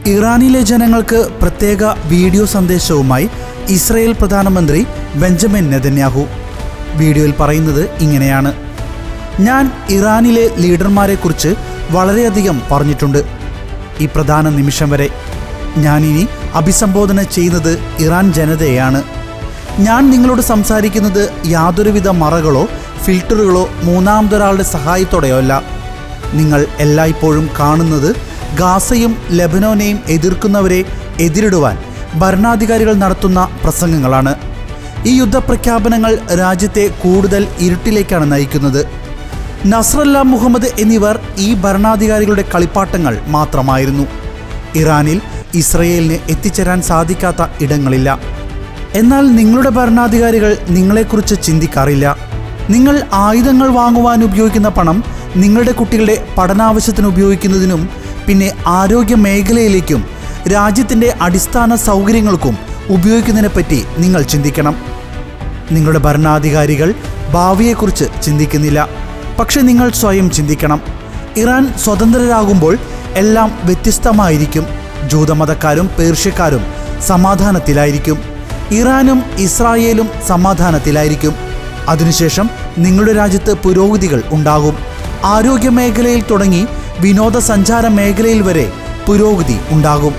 ഇറാനിലെ ജനങ്ങൾക്ക് പ്രത്യേക വീഡിയോ സന്ദേശവുമായി ഇസ്രായേൽ പ്രധാനമന്ത്രി ബെഞ്ചമിൻ നെതന്യാഹു. വീഡിയോയിൽ പറയുന്നത് ഇങ്ങനെയാണ്: ഞാൻ ഇറാനിലെ ലീഡർമാരെക്കുറിച്ച് വളരെയധികം പറഞ്ഞിട്ടുണ്ട്. ഈ പ്രധാന നിമിഷം വരെ ഞാനിനി അഭിസംബോധന ചെയ്യുന്നത് ഇറാൻ ജനതയെയാണ്. ഞാൻ നിങ്ങളോട് സംസാരിക്കുന്നത് യാതൊരുവിധ മറകളോ ഫിൽട്ടറുകളോ മൂന്നാമതൊരാളുടെ സഹായത്തോടെയോ അല്ല. നിങ്ങൾ എല്ലായ്പ്പോഴും കാണുന്നത് ഗാസയും ലെബനോനെയും എതിർക്കുന്നവരെ എതിരിടുവാൻ ഭരണാധികാരികൾ നടത്തുന്ന പ്രസംഗങ്ങളാണ്. ഈ യുദ്ധപ്രഖ്യാപനങ്ങൾ രാജ്യത്തെ കൂടുതൽ ഇരുട്ടിലേക്കാണ് നയിക്കുന്നത്. നസ്രല്ല മുഹമ്മദ് എന്നിവർ ഈ ഭരണാധികാരികളുടെ കളിപ്പാട്ടങ്ങൾ മാത്രമായിരുന്നു. ഇറാനിൽ ഇസ്രയേലിന് എത്തിച്ചേരാൻ സാധിക്കാത്ത ഇടങ്ങളില്ല. എന്നാൽ നിങ്ങളുടെ ഭരണാധികാരികൾ നിങ്ങളെക്കുറിച്ച് ചിന്തിക്കാറില്ല. നിങ്ങൾ ആയുധങ്ങൾ വാങ്ങുവാൻ ഉപയോഗിക്കുന്ന പണം നിങ്ങളുടെ കുട്ടികളുടെ പഠനാവശ്യത്തിന് ഉപയോഗിക്കുന്നതിനും പിന്നെ ആരോഗ്യ മേഖലയിലേക്കും രാജ്യത്തിൻ്റെ അടിസ്ഥാന സൗകര്യങ്ങൾക്കും ഉപയോഗിക്കുന്നതിനെപ്പറ്റി നിങ്ങൾ ചിന്തിക്കണം. നിങ്ങളുടെ ഭരണാധികാരികൾ ഭാവിയെക്കുറിച്ച് ചിന്തിക്കുന്നില്ല. പക്ഷെ നിങ്ങൾ സ്വയം ചിന്തിക്കണം. ഇറാൻ സ്വതന്ത്രരാകുമ്പോൾ എല്ലാം വ്യത്യസ്തമായിരിക്കും. ജൂതമതക്കാരും പേർഷ്യക്കാരും സമാധാനത്തിലായിരിക്കും. ഇറാനും ഇസ്രായേലും സമാധാനത്തിലായിരിക്കും. അതിനുശേഷം നിങ്ങളുടെ രാജ്യത്ത് പുരോഗതികൾ ഉണ്ടാകും. ആരോഗ്യ മേഖലയിൽ തുടങ്ങി വിനോദസഞ്ചാര മേഖലയിൽ വരെ പുരോഗതി ഉണ്ടാകും.